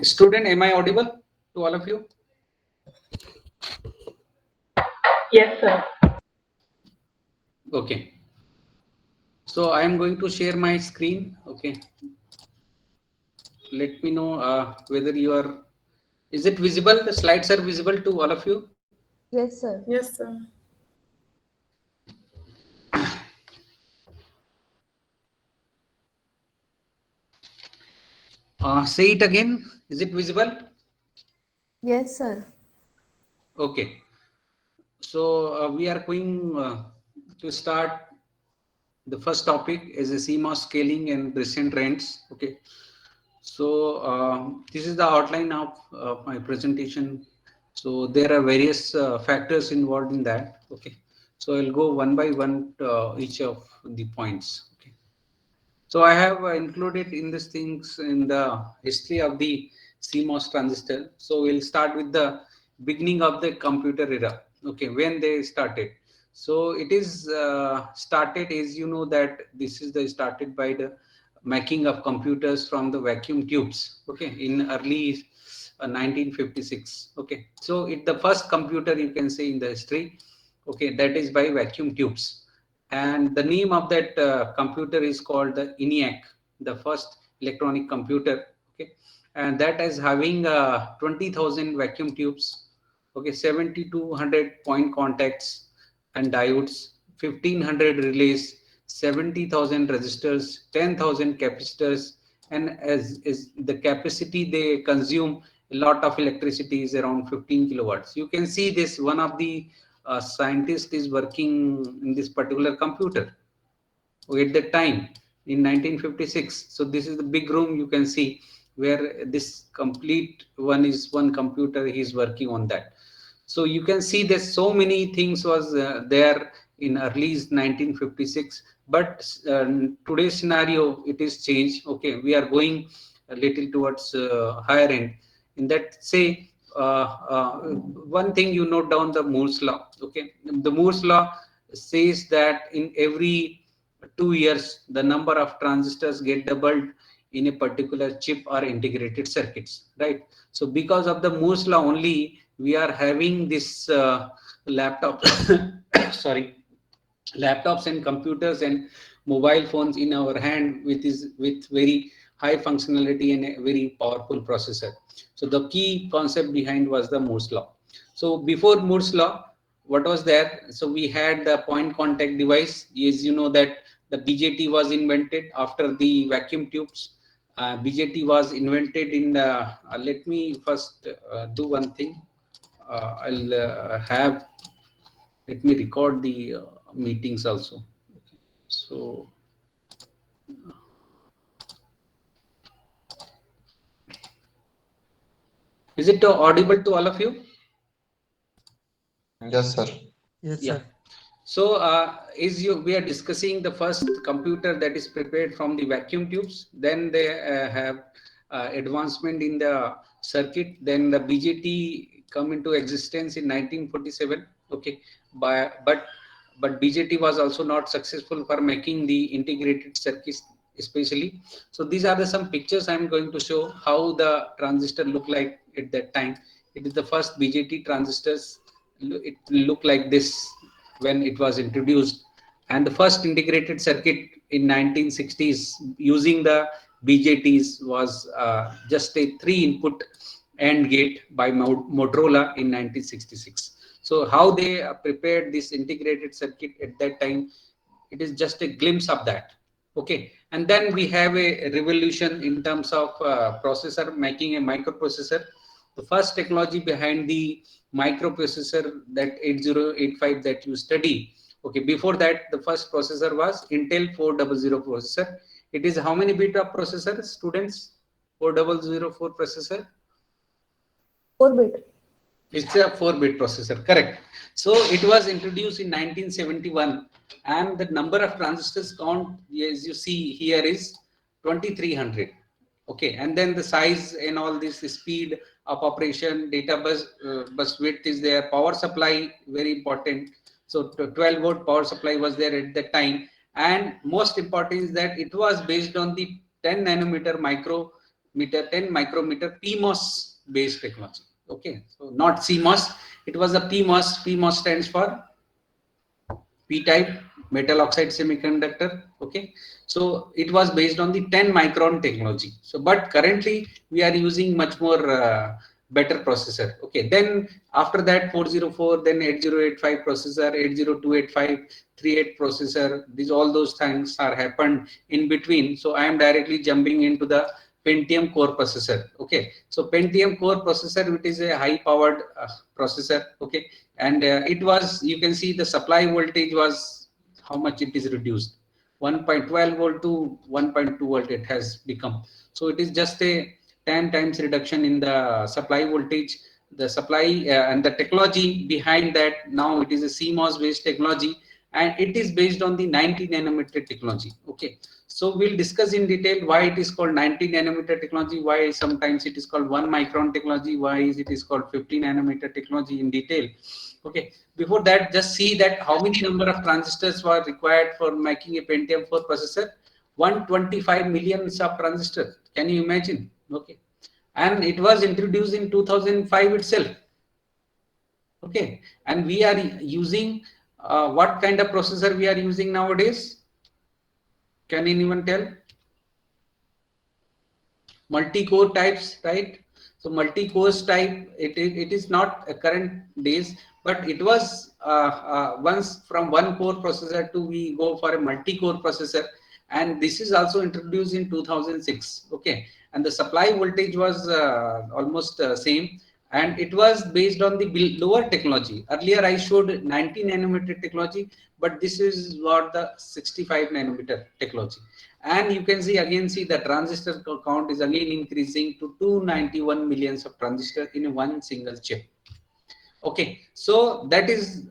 Student, am I audible to all of you? Yes, sir. Okay. So I am going to share my screen. Okay. Let me know whether you are. Is it visible? The slides are visible to all of you. Yes, sir. Yes, sir. Say it again. Is it visible? Yes, sir. Okay. So we are going to start. The first topic is a CMOS scaling and recent trends. Okay. So this is the outline of my presentation. So there are various factors involved in that. Okay. So I'll go one by one each of the points. Okay. So I have included in these things in the history of the CMOS transistor. So we'll start with the beginning of the computer era. Okay, when they started. So it is started, as you know, that this is the started by the making of computers from the vacuum tubes. Okay, in early 1956. Okay, so it the first computer you can say in the history. Okay, that is by vacuum tubes, and the name of that computer is called the ENIAC, the first electronic computer. Okay, and that is having 20,000 vacuum tubes. Okay, 7,200 point contacts and diodes, 1,500 relays, 70,000 resistors, 10,000 capacitors, and as is the capacity they consume a lot of electricity is around 15 kilowatts. You can see this one of the scientist is working in this particular computer at that time in 1956. So this is the big room you can see where this complete one is one computer he is working on that. So you can see that so many things was there in early 1956, but today's scenario it is changed. Okay, we are going a little towards higher end in that say uh, one thing you note down the Moore's law. Okay, the Moore's law says that in every 2 years the number of transistors get doubled in a particular chip or integrated circuits, right? So because of the Moore's law only we are having this laptop sorry, laptops and computers and mobile phones in our hand with very high functionality and a very powerful processor. So the key concept behind was the Moore's law. So before Moore's law, what was there? So we had the point contact device. As you know that the BJT was invented after the vacuum tubes. BJT was invented in the let me first do one thing. I'll have, let me record the meetings also. So is it audible to all of you? Yes, sir. Yes, Yeah. sir. So is you we are discussing the first computer that is prepared from the vacuum tubes. Then they have advancement in the circuit. Then the BJT come into existence in 1947. Okay, but BJT was also not successful for making the integrated circuits especially. So these are the some pictures I am going to show how the transistor look like at that time. It is the first BJT transistors. It looked like this when it was introduced, and the first integrated circuit in 1960s using the BJTs was just a 3 input AND gate by Motorola in 1966. So how they prepared this integrated circuit at that time, it is just a glimpse of that. Okay, and then we have a revolution in terms of processor, making a microprocessor. The first technology behind the microprocessor, that 8085 that you study. Okay, before that the first processor was Intel 400 processor. It is how many bit of processor, students? 4004 processor. 4-bit. It's a 4-bit processor, correct. So it was introduced in 1971, and the number of transistors count, as you see here, is 2300. Okay, and then the size and all this speed of operation, data bus width is there, power supply very important. So 12-volt power supply was there at that time, and most important is that it was based on the 10 nanometer micro 10 micrometer PMOS based technology. Okay, so not CMOS, it was a PMOS. PMOS stands for P-type metal oxide semiconductor. Okay, so it was based on the 10 micron technology. So, but currently we are using much more better processor. Okay, then after that 404, then 8085 processor, 80285, 38 processor. These all those things are happened in between. So I am directly jumping into the Pentium core processor. Okay, so Pentium core processor, it is a high powered processor. Okay, and it was, you can see the supply voltage was how much it is reduced, 1.12 volt to 1.2 volt it has become. So it is just a 10 times reduction in the supply voltage. The supply and the technology behind that, now it is a CMOS based technology, and it is based on the 90 nanometer technology. Okay, so we'll discuss in detail why it is called 90 nanometer technology, why sometimes it is called 1 micron technology, why is it is called 50 nanometer technology in detail. Okay, before that, just see that how many number of transistors were required for making a Pentium 4 processor. 125 million sub transistors. Can you imagine? Okay, and it was introduced in 2005 itself. Okay, and we are using what kind of processor we are using nowadays? Can anyone tell? Multi-core types, right? So multi-cores type, it is not a current days, but it was once from one core processor to we go for a multi-core processor, and this is also introduced in 2006. Okay, and the supply voltage was almost same, and it was based on the lower technology. Earlier I showed 90 nanometer technology, but this is what the 65 nanometer technology. And you can see again, see the transistor count is again increasing to 291 millions of transistors in one single chip. Okay, so that is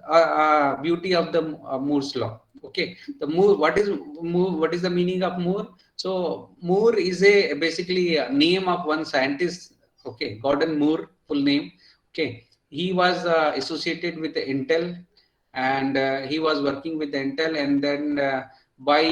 beauty of the Moore's law. Okay, the Moore, what is Moore? What is the meaning of Moore? So Moore is a basically a name of one scientist. Okay, Gordon Moore, full name. Okay, he was associated with the Intel, and he was working with Intel, and then by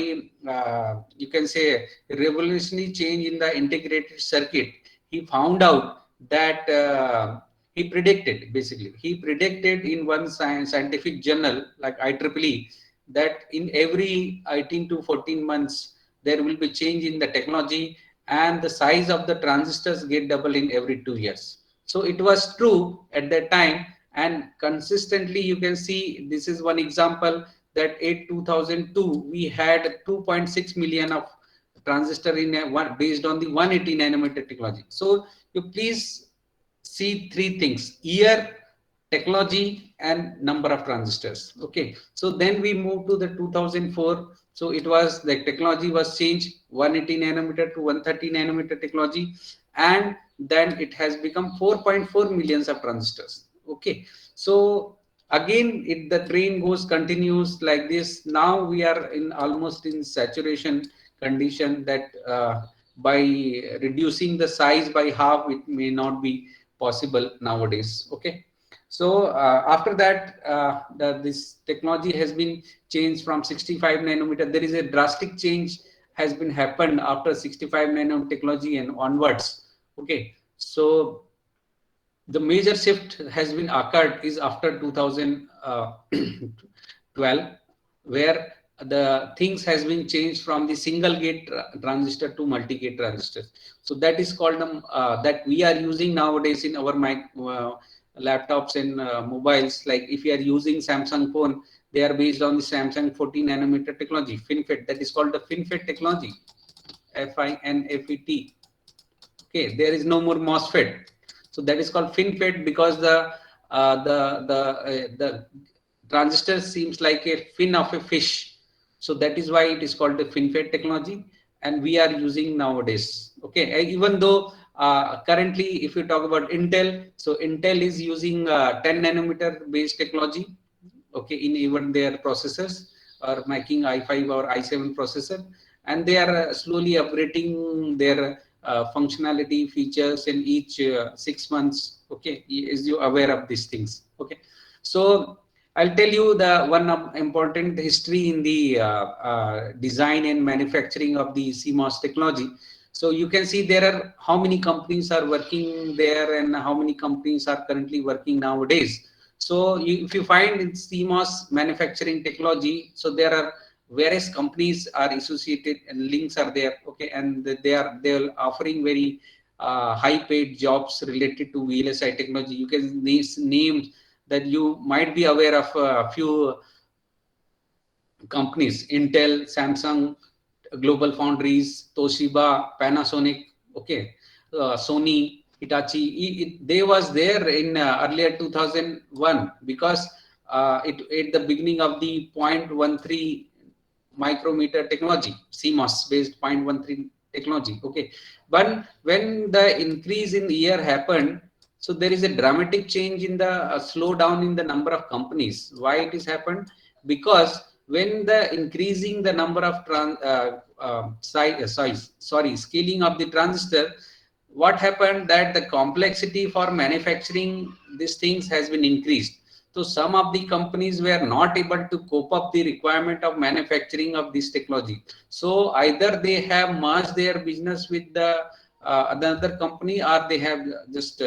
you can say revolutionary change in the integrated circuit, he found out that. He predicted, basically he predicted in one scientific journal like IEEE that in every 18 to 14 months there will be change in the technology, and the size of the transistors get double in every 2 years. So it was true at that time, and consistently you can see this is one example that in 2002 we had 2.6 million of transistor in a one based on the 180 nanometer technology. So you please see three things: year, technology, and number of transistors. Okay, so then we moved to the 2004. So it was the technology was changed, 180 nanometer to 130 nanometer technology, and then it has become 4.4 millions of transistors. Okay, so again the train goes continues like this. Now we are in almost in saturation condition that by reducing the size by half it may not be possible nowadays. Okay, so after that this technology has been changed from 65 nanometer. There is a drastic change has been happened after 65 nanometer technology and onwards. Okay, so the major shift has been occurred is after 2012, where the things has been changed from the single gate transistor to multi gate transistors. So that is called that we are using nowadays in our laptops and mobiles. Like if you are using Samsung phone, they are based on the Samsung 14 nanometer technology, FinFET. That is called the FinFET technology, FinFET. Okay, there is no more MOSFET. So that is called FinFET because the transistor seems like a fin of a fish. So that is why it is called the FinFET technology, and we are using nowadays. Okay, even though currently, if you talk about Intel, so Intel is using 10 nanometer based technology. Okay, in even their processors are making i5 or i7 processor, and they are slowly upgrading their functionality features in each 6 months. Okay, is you aware of these things? Okay, so I'll tell you the one important history in the design and manufacturing of the CMOS technology. So you can see there are how many companies are working there and how many companies are currently working nowadays. So if you find in CMOS manufacturing technology, so there are various companies are associated and links are there. Okay, and they're offering very high paid jobs related to VLSI technology. You can name that you might be aware of a few companies: Intel, Samsung, Global Foundries, Toshiba, Panasonic, okay, Sony, Hitachi. They was there in earlier 2001 because it at the beginning of the 0.13 micrometer technology, CMOS based 0.13 technology. Okay, but when the increase in year happened, so there is a dramatic change in the slowdown in the number of companies. Why it is happened? Because when the increasing the number of scaling of the transistor, what happened that the complexity for manufacturing these things has been increased. So some of the companies were not able to cope up the requirement of manufacturing of this technology. So either they have merged their business with the another company, or they have just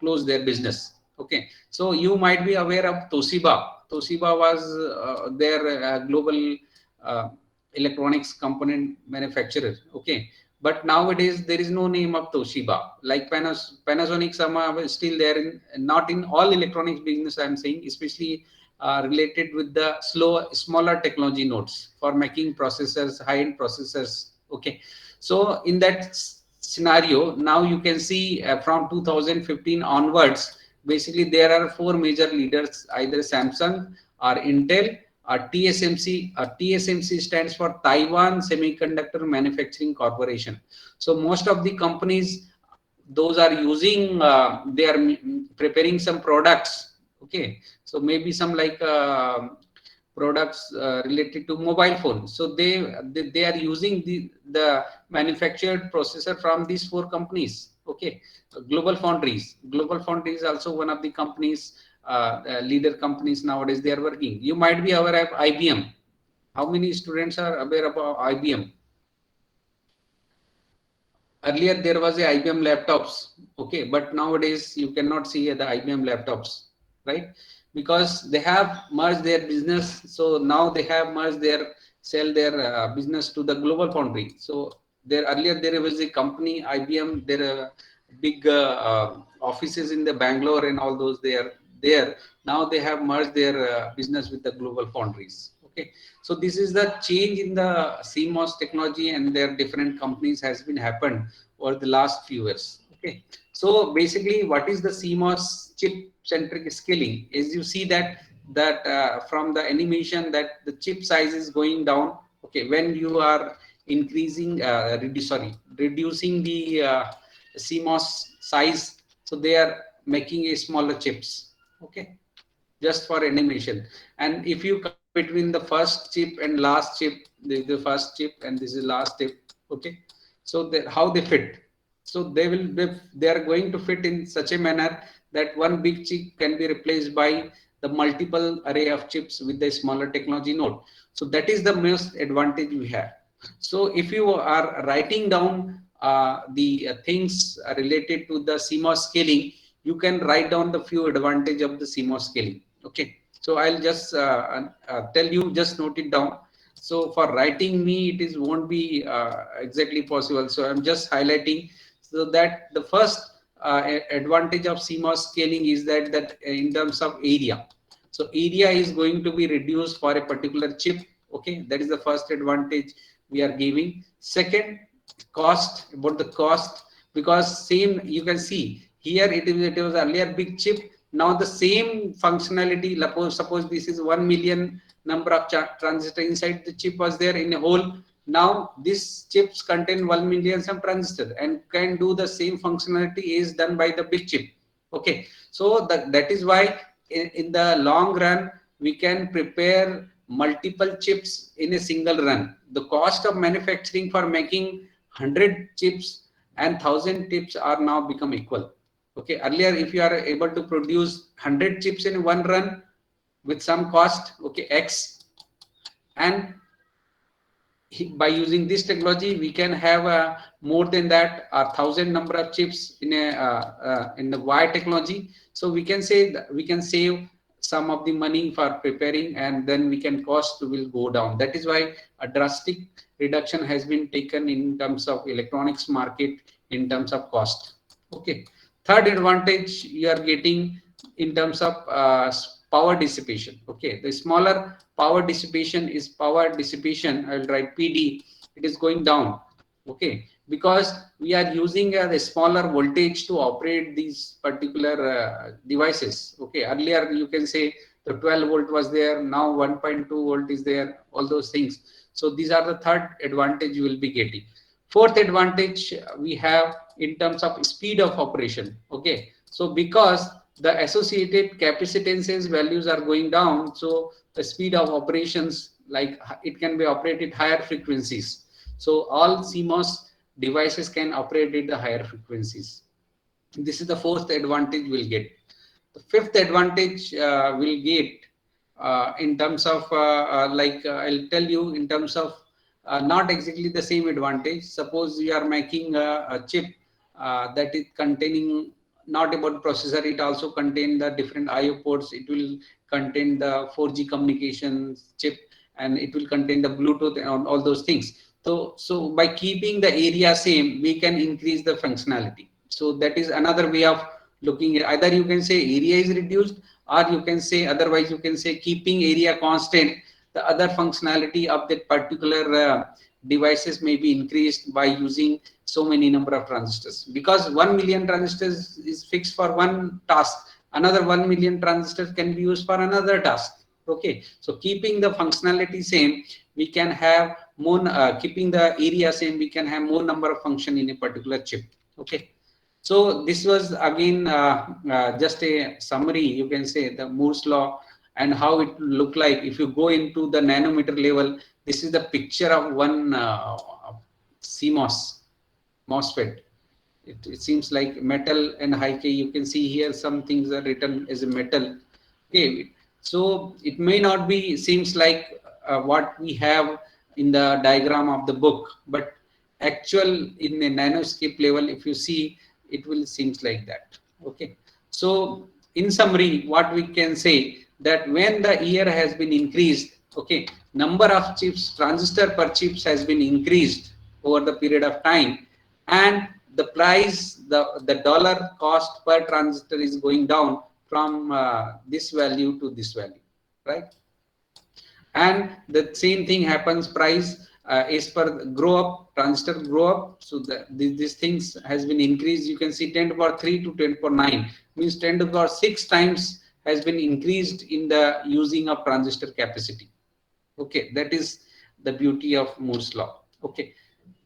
closed their business. Okay, so you might be aware of Toshiba. Toshiba was their global uh, electronics component manufacturer. Okay, but nowadays there is no name of Toshiba. Like Panasonic, some are still there in, not in all electronics business. I'm saying, especially related with the smaller technology nodes for making processors, high-end processors. Okay, so in that scenario, now you can see from 2015 onwards, basically there are four major leaders: either Samsung or Intel or TSMC. TSMC stands for Taiwan Semiconductor Manufacturing Corporation. So most of the companies, those are using, they are preparing some products. Okay, so maybe some like products related to mobile phone. So they are using the manufactured processor from these four companies. Okay, Global Foundries. Global Foundries is also one of the companies, leader companies nowadays. They are working. You might be aware of IBM. How many students are aware about IBM? Earlier there was a IBM laptops. Okay, but nowadays you cannot see the IBM laptops, right? Because they have merged their business. So now they have merged their sell their business to the Global Foundry. So there earlier there was a company IBM. There are big offices in the Bangalore and all those. They are there now. They have merged their business with the Global Foundries. Okay, so this is the change in the CMOS technology and their different companies has been happened over the last few years. Okay, so basically, what is the CMOS chip centric scaling? Is you see that from the animation that the chip size is going down. Okay, when you are increasing, reducing the CMOS size, so they are making a smaller chips. Okay, just for animation. And if you come between the first chip and last chip, the first chip and this is last chip. Okay, so how they fit, so they are going to fit in such a manner that one big chip can be replaced by the multiple array of chips with the smaller technology node. So that is the most advantage we have. So if you are writing down the things related to the CMOS scaling, you can write down the few advantage of the CMOS scaling. Okay, so I'll just tell you, just note it down. So for writing me, it is won't be exactly possible. So I'm just highlighting so that the first advantage of CMOS scaling is that in terms of area. So area is going to be reduced for a particular chip. Okay, that is the first advantage we are giving. Second, cost, about the cost, because same you can see here it was earlier big chip. Now the same functionality, suppose this is 1 million number of transistor inside the chip was there in a whole. Now these chips contain 1 million some transistor and can do the same functionality is done by the big chip. Okay, so that is why in the long run we can prepare multiple chips in a single run. The cost of manufacturing for making 100 chips and 1000 chips are now become equal. Okay, earlier if you are able to produce 100 chips in one run with some cost, okay, X, and by using this technology, we can have more than that, 1,000 number of chips in the wire technology. So we can say that we can save some of the money for preparing, and then we can cost will go down. That is why a drastic reduction has been taken in terms of electronics market, in terms of cost. Okay. Third advantage you are getting in terms of power dissipation. Okay, the smaller power dissipation is power dissipation. I'll write PD. It is going down. Okay, because we are using a smaller voltage to operate these particular devices. Okay, earlier you can say the 12 volt was there, now 1.2 volt is there, all those things. So these are the third advantage you will be getting. Fourth advantage we have in terms of speed of operation. Okay, so because the associated capacitances values are going down, so the speed of operations, like it can be operated higher frequencies. So all CMOS devices can operate at the higher frequencies. This is the fourth advantage we'll get. The fifth advantage we'll get in terms of I'll tell you in terms of not exactly the same advantage. Suppose you are making a chip that is containing not about processor, it also contain the different IO ports. It will contain the 4G communications chip, and it will contain the Bluetooth and all those things. So by keeping the area same, we can increase the functionality. So that is another way of looking at. Either you can say area is reduced, or you can say otherwise you can say keeping area constant, the other functionality of that particular devices may be increased by using so many number of transistors, because 1 million transistors is fixed for one task, another 1 million transistors can be used for another task. Okay, so keeping the functionality same, we can have more keeping the area same, we can have more number of function in a particular chip. Okay, so this was again just a summary, you can say, the Moore's law and how it look like. If you go into the nanometer level, this is the picture of one CMOS MOSFET. It seems like metal and high K. You can see here some things are written as a metal. Okay, so it may not be seems like what we have in the diagram of the book, but actual in a nanoscale level, if you see, it will seems like that. Okay, so in summary, what we can say that when the year has been increased, okay, number of chips, transistor per chips has been increased over the period of time, and the price, the dollar cost per transistor is going down from this value to this value, right? And the same thing happens, price is per grow up, transistor grow up. So these things has been increased. You can see 10 to the power 3 to 10 to the power 9, means 10 to the power 6 times has been increased in the using of transistor capacity. Okay, that is the beauty of Moore's law. Okay,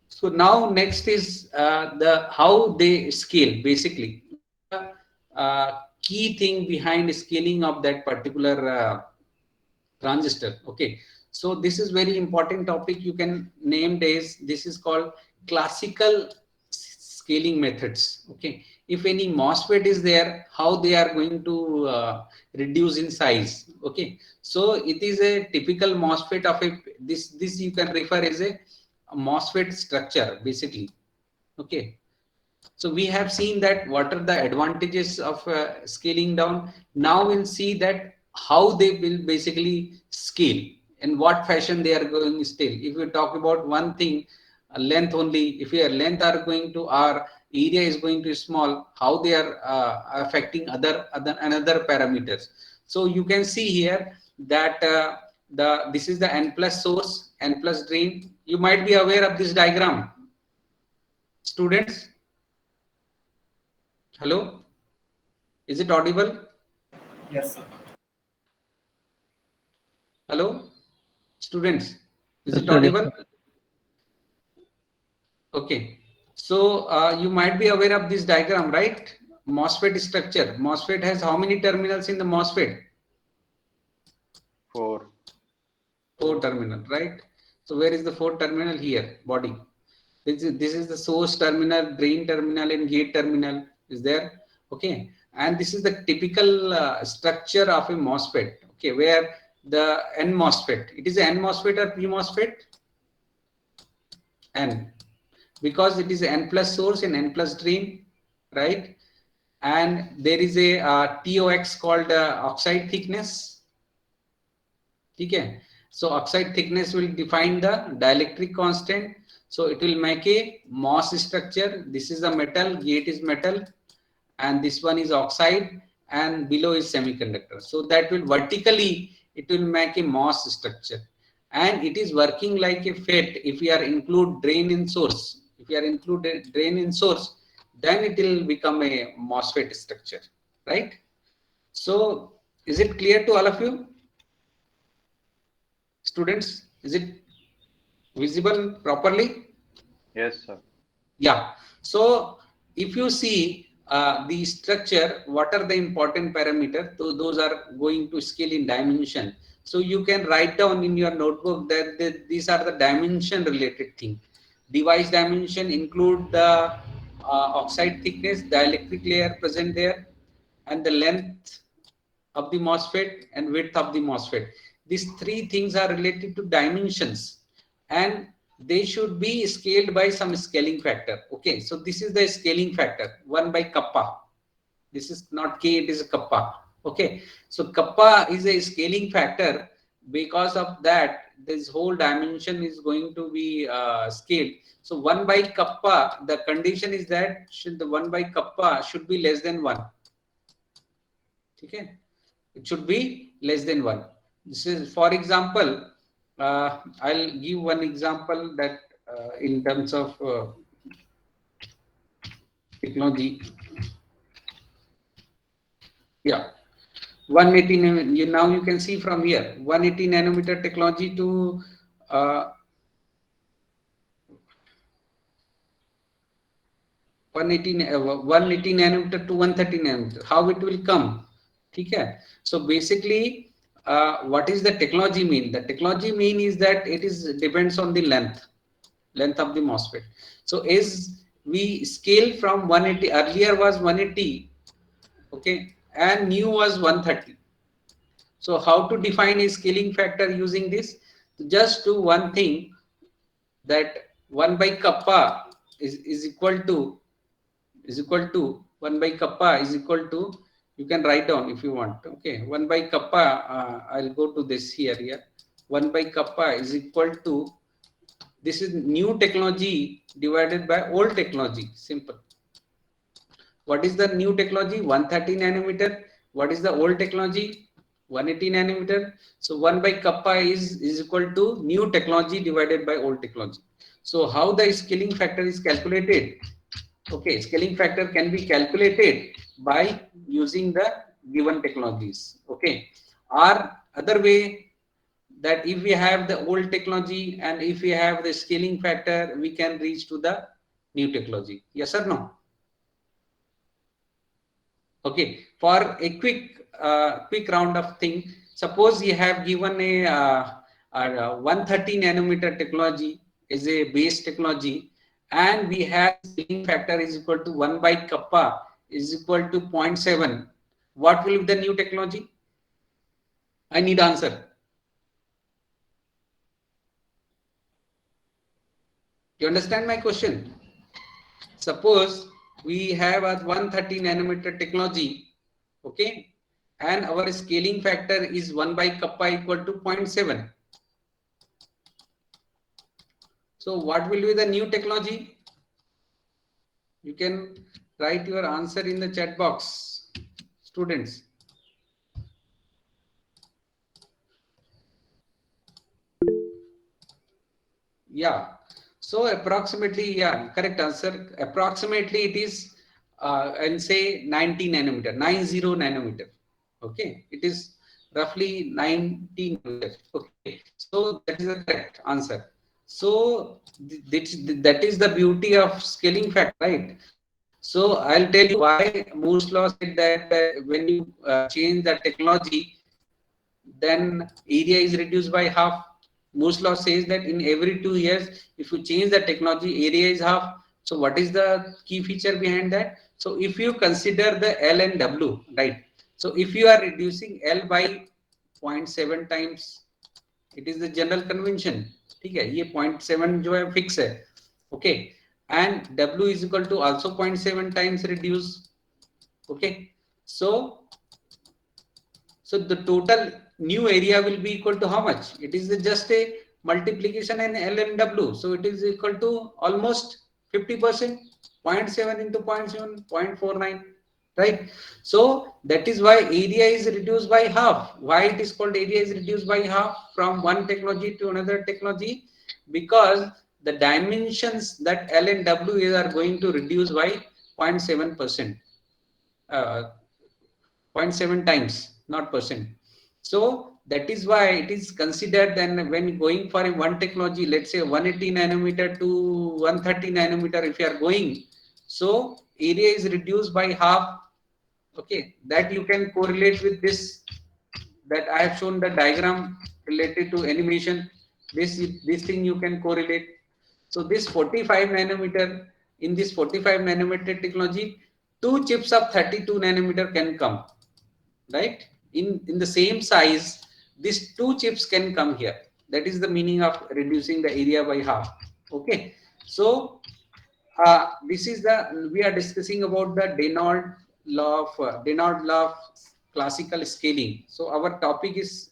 so now next is the how they scale. Basically, key thing behind scaling of that particular transistor. Okay, so this is very important topic. You can name this is called classical scaling methods. Okay, if any MOSFET is there, how they are going to reduce in size. Okay, so it is a typical MOSFET of a this you can refer as a MOSFET structure basically. Okay, so we have seen that what are the advantages of scaling down. Now we'll see that how they will basically scale, in what fashion they are going to scale. If we talk about one thing, length only, if your length are going to our area is going to small, how they are affecting another parameters. So you can see here that this is the n plus source, n plus drain. You might be aware of this diagram, students. Hello, is it audible? Yes, sir. Hello, students, is Yes, it sir. audible? Okay, so you might be aware of this diagram, right? MOSFET structure. MOSFET has how many terminals in the MOSFET? 4. 4 terminal, right? So where is the 4th terminal? Here, body. This is the source terminal, drain terminal, and gate terminal is there. Okay, and this is the typical structure of a MOSFET. Okay, where the N MOSFET, it is an N MOSFET or P MOSFET? N, because it is N plus source and N plus drain, right? And there is a TOX called oxide thickness. Okay, so oxide thickness will define the dielectric constant. So it will make a MOS structure. This is the metal, gate is metal, and this one is oxide, and below is semiconductor. So that will vertically, it will make a MOS structure, and it is working like a FET. If we are include drain in source, if we are include drain in source, then it will become a MOSFET structure, right? So is it clear to all of you? Students, is it visible properly? Yes, sir. Yeah. So if you see the structure, what are the important parameters? So those are going to scale in dimension. So you can write down in your notebook that these are the dimension related thing. Device dimension include the oxide thickness, dielectric layer present there, and the length of the MOSFET and width of the MOSFET. These three things are related to dimensions, and they should be scaled by some scaling factor. Okay, so this is the scaling factor 1 by kappa. This is not K, it is kappa. Okay, so kappa is a scaling factor. Because of that, this whole dimension is going to be scaled. So 1 by kappa, the condition is that should the 1 by kappa should be less than 1. Okay, it should be less than 1. This is, for example, I'll give one example that in terms of technology. Yeah, 180 nanometer. Now you can see from here 180 nanometer technology to 180 nanometer to 130 nanometer. How it will come? Okay. So basically, what is the technology mean? The technology mean is that it is depends on the length of the MOSFET. So as we scale from 180, earlier was 180, okay, and new was 130. So how to define a scaling factor using this? Just do one thing, that 1 by kappa is equal to 1 by kappa is equal to, you can write down if you want. Okay, 1 by kappa, I'll go to this here. 1 by kappa is equal to, this is new technology divided by old technology. Simple. What is the new technology? 130 nanometer. What is the old technology? 180 nanometer. So 1 by kappa is equal to new technology divided by old technology. So how the scaling factor is calculated? Okay, scaling factor can be calculated by using the given technologies. Okay, or other way, that if we have the old technology and if we have the scaling factor, we can reach to the new technology. Yes or no? Okay, for a quick round of thing, suppose you have given a 130 nanometer technology is a base technology, and we have scaling factor is equal to 1 by kappa is equal to 0.7. What will be the new technology? I need answer. You understand my question? Suppose we have a 130 nanometer technology, okay, and our scaling factor is 1 by kappa equal to 0.7. So what will be the new technology? You can write your answer in the chat box, students. Yeah. So approximately, yeah, correct answer. Approximately it is, I'll say 90 nanometer, 90 nanometer. Okay. It is roughly 90 nanometer. Okay. So that is the correct answer. So that is the beauty of scaling factor, right? So I'll tell you why Moore's law said that when you change the technology, then area is reduced by half. Moore's law says that in every 2 years, if you change the technology, area is half. So what is the key feature behind that? So if you consider the L and W, right? So if you are reducing L by 0.7 times, it is the general convention. ठीक है, ये 0.7 जो है fix है. Okay, and W is equal to also 0.7 times reduce. Okay, so the total new area will be equal to how much? It is just a multiplication in L and W. So it is equal to almost 50%, 0.7 into 0.7, 0.49, right? So that is why area is reduced by half. Why it is called area is reduced by half from one technology to another technology? Because the dimensions that L and W are going to reduce by 0.7%. 0.7 times, not percent. So that is why it is considered then when going for a one technology, let's say 180 nanometer to 130 nanometer, if you are going, so area is reduced by half. Okay, that you can correlate with this, that I have shown the diagram related to animation. This thing you can correlate. So this 45 nanometer, in this 45 nanometer technology, two chips of 32 nanometer can come, right? In the same size, these two chips can come here. That is the meaning of reducing the area by half. Okay, so this is the, we are discussing about the Denold law of classical scaling. So our topic is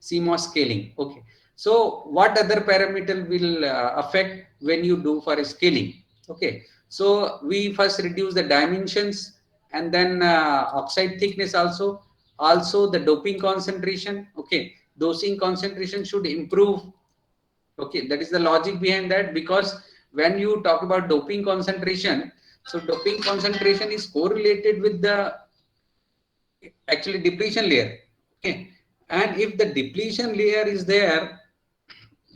CMOS scaling. Okay, so what other parameter will affect when you do for scaling? Okay, so we first reduce the dimensions, and then oxide thickness also the doping concentration. Okay, dosing concentration should improve. Okay, that is the logic behind that, because when you talk about doping concentration, so doping concentration is correlated with the actually depletion layer. Okay, and if the depletion layer is there,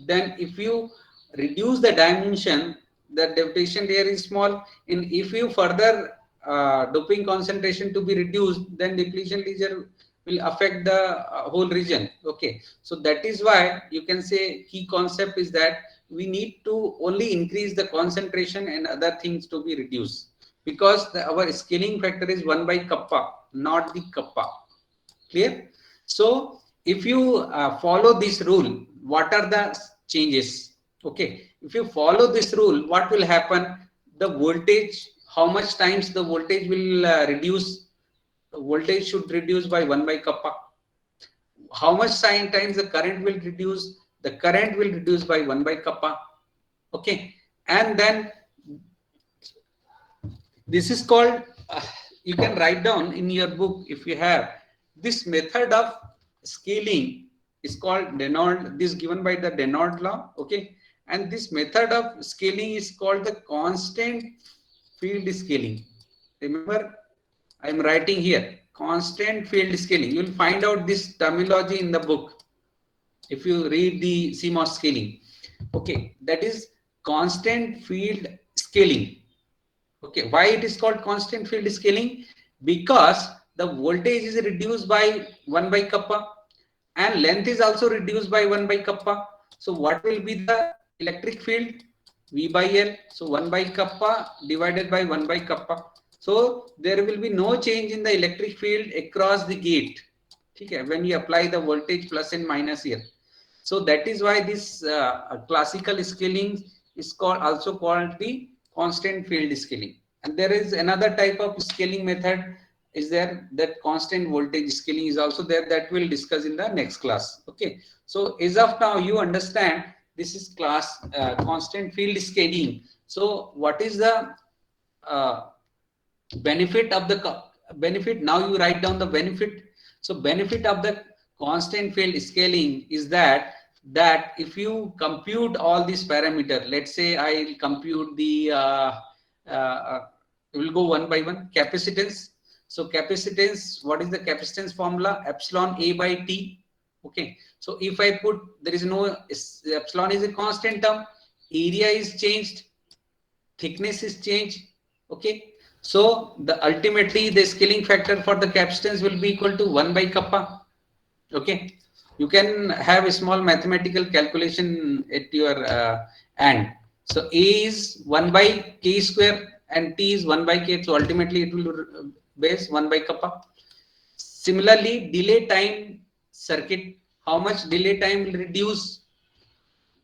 then if you reduce the dimension, the depletion layer is small. And if you further doping concentration to be reduced, then depletion layer will affect the whole region. Okay, so that is why you can say key concept is that we need to only increase the concentration and other things to be reduced, because our scaling factor is 1 by kappa, not the kappa. Clear? So if you follow this rule, what are the changes? Okay, if you follow this rule, what will happen? The voltage, how much times the voltage will reduce? The voltage should reduce by 1 by kappa. How much times the current will reduce? The current will reduce by 1 by kappa. Okay, and then this is called, you can write down in your book if you have, this method of scaling is called Denold, this given by the Denold law. Okay, and this method of scaling is called the constant field scaling. Remember, I am writing here constant field scaling. You will find out this terminology in the book if you read the CMOS scaling. Okay, that is constant field scaling. Okay, why it is called constant field scaling? Because the voltage is reduced by 1 by kappa, and length is also reduced by 1 by kappa. So what will be the electric field? V by L. So 1 by kappa divided by 1 by kappa. So there will be no change in the electric field across the gate. Okay, when you apply the voltage plus and minus here. So that is why this classical scaling is also called the constant field scaling. And there is another type of scaling method is there, that constant voltage scaling is also there, that we'll discuss in the next class. Okay, so as of now you understand this is constant field scaling. So what is the uh, benefit of the benefit? Now you write down the benefit. So benefit of the constant field scaling is that if you compute all these parameters, let's say I'll compute the uh, we'll go one by one. Capacitance. So capacitance, what is the capacitance formula? Epsilon A by T. Okay, so if I put, there is no, epsilon is a constant term, area is changed, thickness is changed. Okay, so the ultimately the scaling factor for the capacitance will be equal to 1 by kappa. Okay, you can have a small mathematical calculation at your end. So A is 1 by k square and T is 1 by k, so ultimately it will base 1 by kappa. Similarly, delay time circuit, how much delay time will reduce?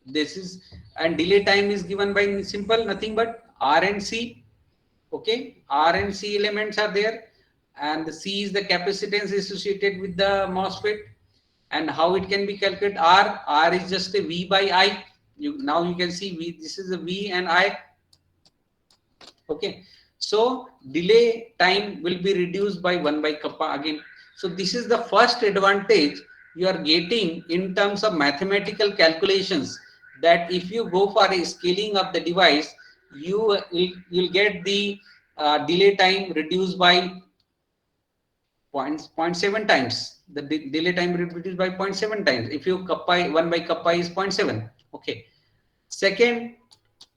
this is, and delay time is given by simple nothing but R and C. Okay, R and C elements are there, and the C is the capacitance associated with the MOSFET. And how it can be calculated? R is just a V by I. Now you can see V, this is a V and I. Okay, so delay time will be reduced by 1 by kappa again. So this is the first advantage you are getting in terms of mathematical calculations, that if you go for a scaling of the device, you'll get the delay time reduced by 0.7 times. The delay time reduced by 0.7 times. If you kappa 1 by kappa is 0.7. Okay. Second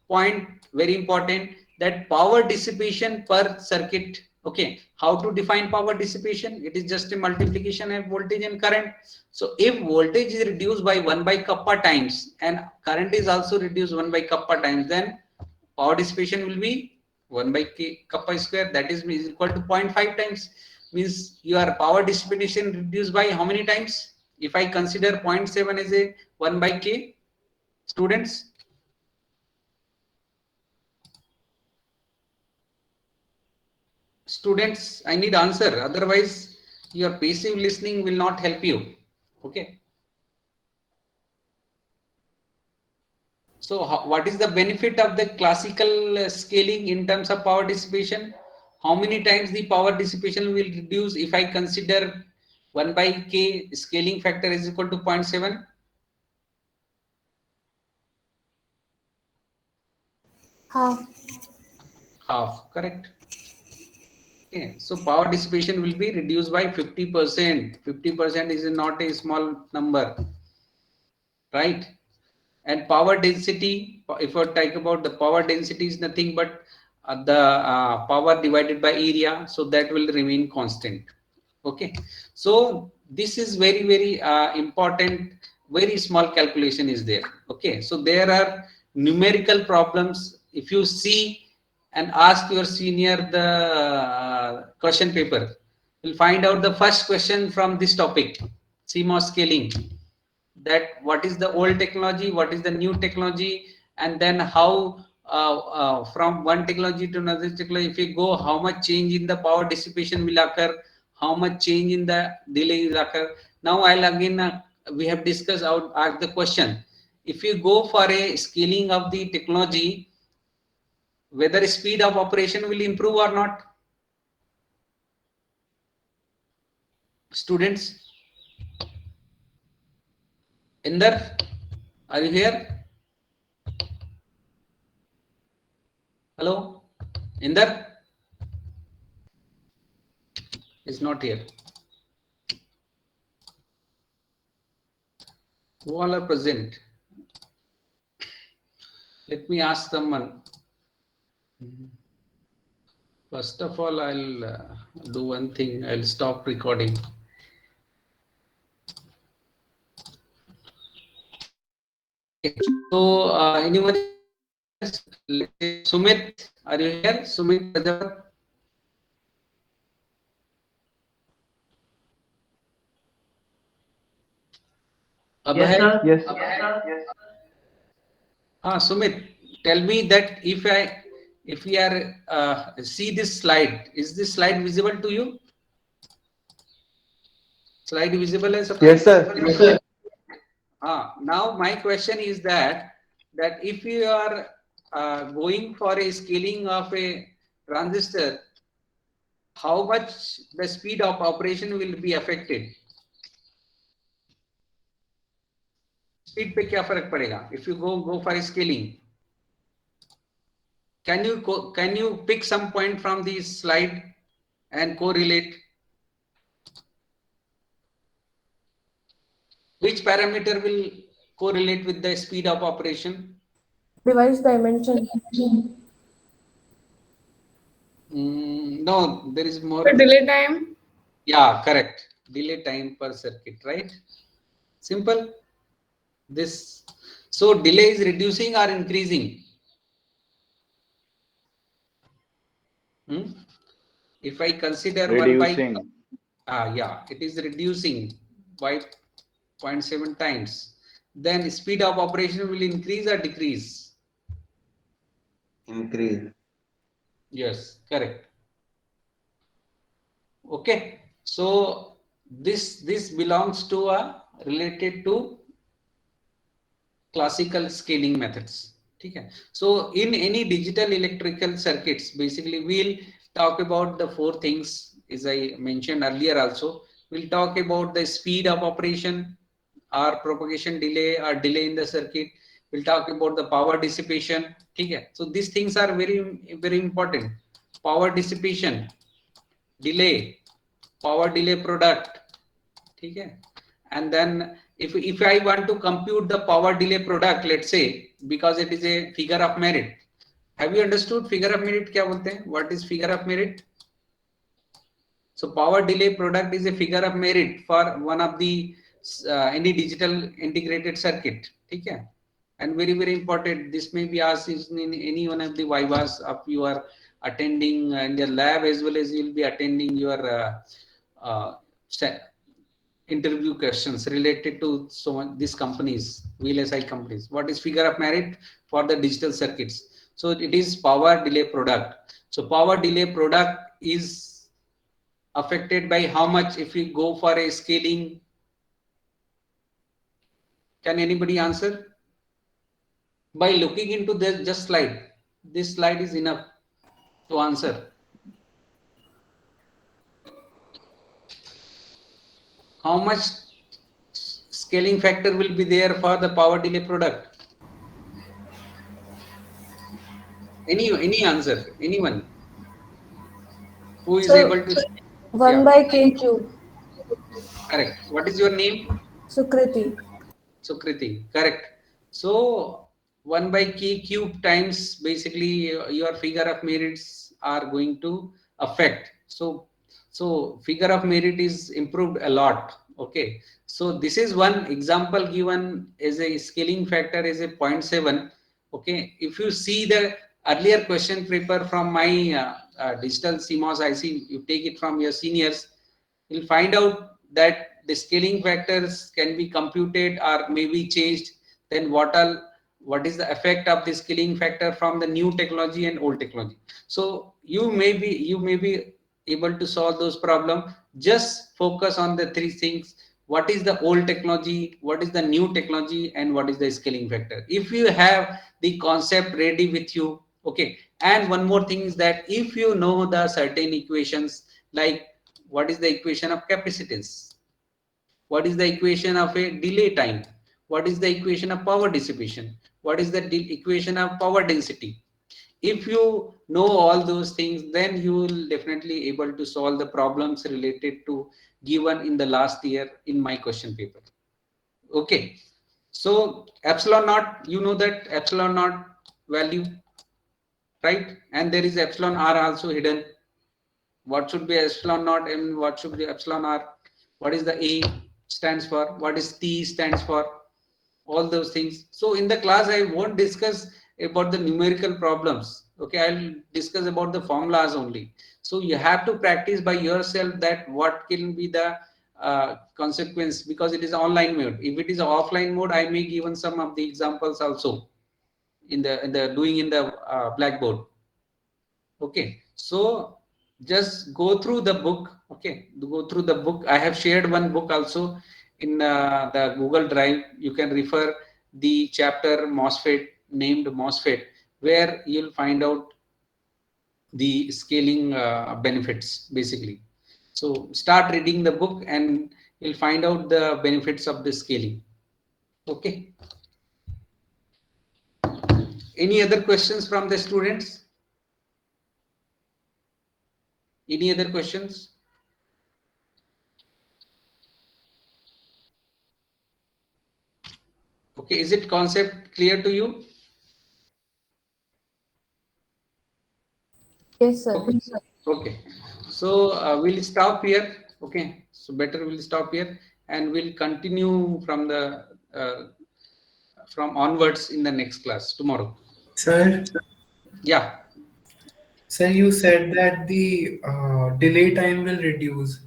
point, very important, that power dissipation per circuit. Okay, how to define power dissipation? It is just a multiplication of voltage and current. So if voltage is reduced by 1 by kappa times and current is also reduced 1 by kappa times, then power dissipation will be 1 by kappa square, that is equal to 0.5 times. Means your power dissipation reduced by how many times? If I consider 0.7 as a 1 by k, students, I need answer, otherwise your passive listening will not help you. Okay, so what is the benefit of the classical scaling in terms of power dissipation? How many times the power dissipation will reduce if I consider 1 by k scaling factor is equal to 0.7? Half, correct. Okay, so power dissipation will be reduced by 50%. 50% is not a small number, right? And power density, if I talk about the power density, is nothing but the power divided by area, so that will remain constant. Okay, so this is very important. Very small calculation is there. Okay, so there are numerical problems. If you see and ask your senior the question paper, you'll find out the first question from this topic, CMOS scaling, that what is the old technology, what is the new technology, and then how from one technology to another technology, if you go, how much change in the power dissipation will occur, how much change in the delay will occur. Now I'll again we have discussed out ask the question, if you go for a scaling of the technology, whether speed of operation will improve or not, students. Inder, are you here? Hello, Inder is not here. Who all are present? Let me ask someone. First of all, I'll do one thing. I'll stop recording. So, anyone else? Sumit, are you here? Sumit Prajapati? Yes, sir. Yes. Sumit, tell me that if we are see this slide, is this slide visible to you? Slide visible as a Yes, sir. Yes, sir. Now my question is that if you are going for a scaling of a transistor, how much the speed of operation will be affected? Speed पे क्या फर्क पड़ेगा? If you go for a scaling, can you pick some point from this slide and correlate? Which parameter will correlate with the speed of operation? Device dimension. No, there is more. The delay time. Yeah, correct. Delay time per circuit, right? Simple. This. So delay is reducing or increasing? If I consider Reducing. 1 by, yeah, it is reducing by 0.7 times. then speed of operation will increase or decrease? Increase. Yes, correct. Okay, so this belongs to a related to classical scaling methods. Okay, so in any digital electrical circuits, basically we'll talk about the four things as I mentioned earlier. Also, we'll talk about the speed of operation, or propagation delay, or delay in the circuit. We'll talk about the power dissipation. Okay, so these things are very important. Power dissipation, delay, power delay product. Okay, and then if I want to compute the power delay product, let's say, because it is a figure of merit. Have you understood figure of merit क्या बोलते हैं? What is figure of merit? So power delay product is a figure of merit for one of the any digital integrated circuit. ठीक है? And very important, this may be asked in any one of the vivas of you are attending in your lab, as well as you will be attending your uh, interview questions related to these companies, VLSI companies. What is figure of merit for the digital circuits? So it is power delay product. So power delay product is affected by how much if we go for a scaling. Can anybody answer? By looking into this just slide. This slide is enough to answer. How much scaling factor will be there for the power delay product? Any answer? Anyone who is able to? 1 by k cube. Correct. What is your name? Sukriti. Sukriti. Correct. So 1 by k cube times basically your figure of merits are going to affect. So figure of merit is improved a lot. Okay. So this is one example given as a scaling factor is a 0.7. Okay. If you see the earlier question paper from my digital CMOS IC, you take it from your seniors, you'll find out that the scaling factors can be computed or may be changed. Then what is the effect of the scaling factor from the new technology and old technology? So you may be able to solve those problems. Just focus on the three things: what is the old technology, what is the new technology, and what is the scaling factor. If you have the concept ready with you, okay. And one more thing is that if you know the certain equations, like what is the equation of capacitance, what is the equation of a delay time, what is the equation of power dissipation, what is the equation of power density. If you know all those things, then you will definitely able to solve the problems related to given in the last year in my question paper. Okay, so epsilon naught, you know that epsilon naught value, right? And there is epsilon r also hidden. What should be epsilon naught and what should be epsilon r? What is the A stands for? What is T stands for? All those things. So in the class, I won't discuss about the numerical problems. Okay, I'll discuss about the formulas only. So you have to practice by yourself that what can be the consequence, because it is online mode. If it is offline mode, I may given some of the examples also in the doing in the blackboard. Okay, so just go through the book. Okay, go through the book. I have shared one book also in the Google Drive. You can refer the chapter MOSFET, named MOSFET, where you'll find out the scaling benefits basically. So start reading the book and you'll find out the benefits of the scaling. Okay. Any other questions from the students? Any other questions? Okay, is it concept clear to you? Yes, sir. Okay, so we'll stop here. Okay, so better we'll stop here and we'll continue from the from onwards in the next class tomorrow. Sir, Yeah, sir, you said that the delay time will reduce.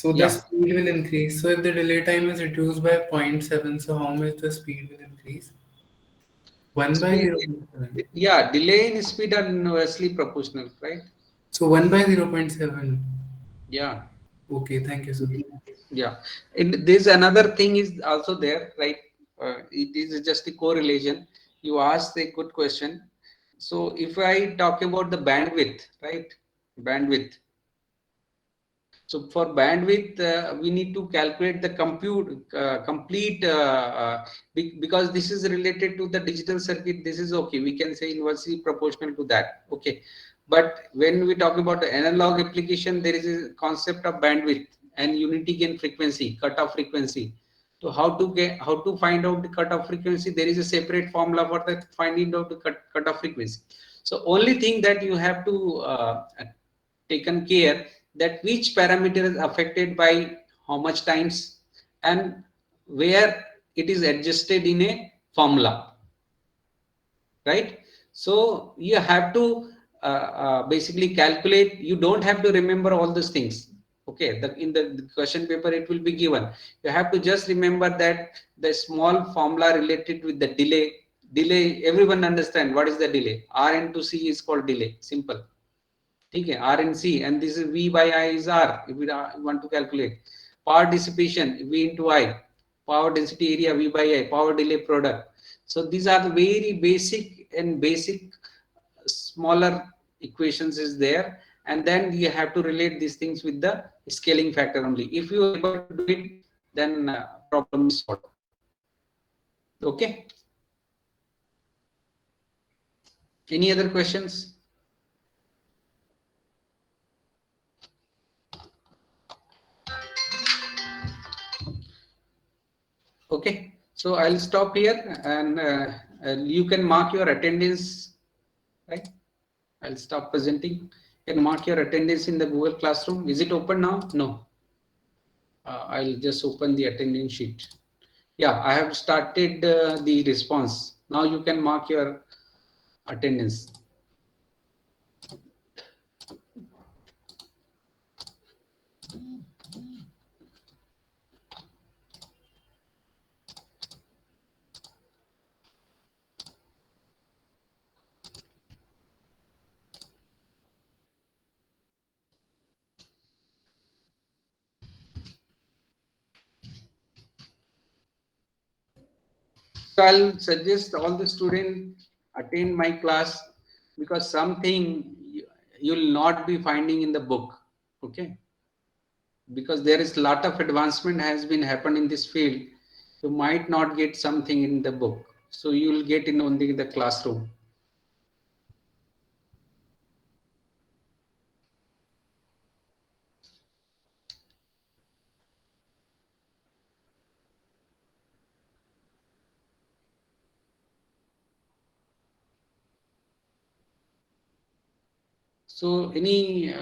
So the Yeah. speed will increase. So if the delay time is reduced by 0.7, so how much the speed will increase? 1 by Speed, 0.7. yeah, delay and speed are inversely proportional, right? So 1 by 0.7. Yeah. Okay, thank you, sir. Yeah, and there's another thing is also there, right? It is just a correlation. You asked a good question. So if I talk about the bandwidth, right? Bandwidth. So for bandwidth, we need to calculate the complete because this is related to the digital circuit. This is okay. We can say inversely proportional to that. Okay, but when we talk about the analog application, there is a concept of bandwidth and unity gain frequency, cutoff frequency. So how to find out the cutoff frequency? There is a separate formula for that finding out the cutoff frequency. So only thing that you have to taken care that which parameter is affected by how much times and where it is adjusted in a formula, right? So you have to basically calculate. You don't have to remember all these things. Okay, in the question paper it will be given. You have to just remember that the small formula related with the delay. Delay, everyone understand what is the delay. R into C is called delay. Simple. ठीक है, R and C, and this is V by I is R if we want to calculate. Power dissipation V into I, power density area V by I, power delay product. So these are the very basic smaller equations is there, and then you have to relate these things with the scaling factor only. If you are able to do it, then problem is solved. Okay, any other questions? Okay, so I'll stop here, and you can mark your attendance, right? I'll stop presenting. You can mark your attendance in the Google Classroom. Is it open now? No. I'll just open the attendance sheet. Yeah, I have started the response. Now you can mark your attendance. So I'll suggest all the students attend my class because something you'll not be finding in the book. Okay, because there is a lot of advancement has been happened in this field. You might not get something in the book, so you will get in only the classroom. So any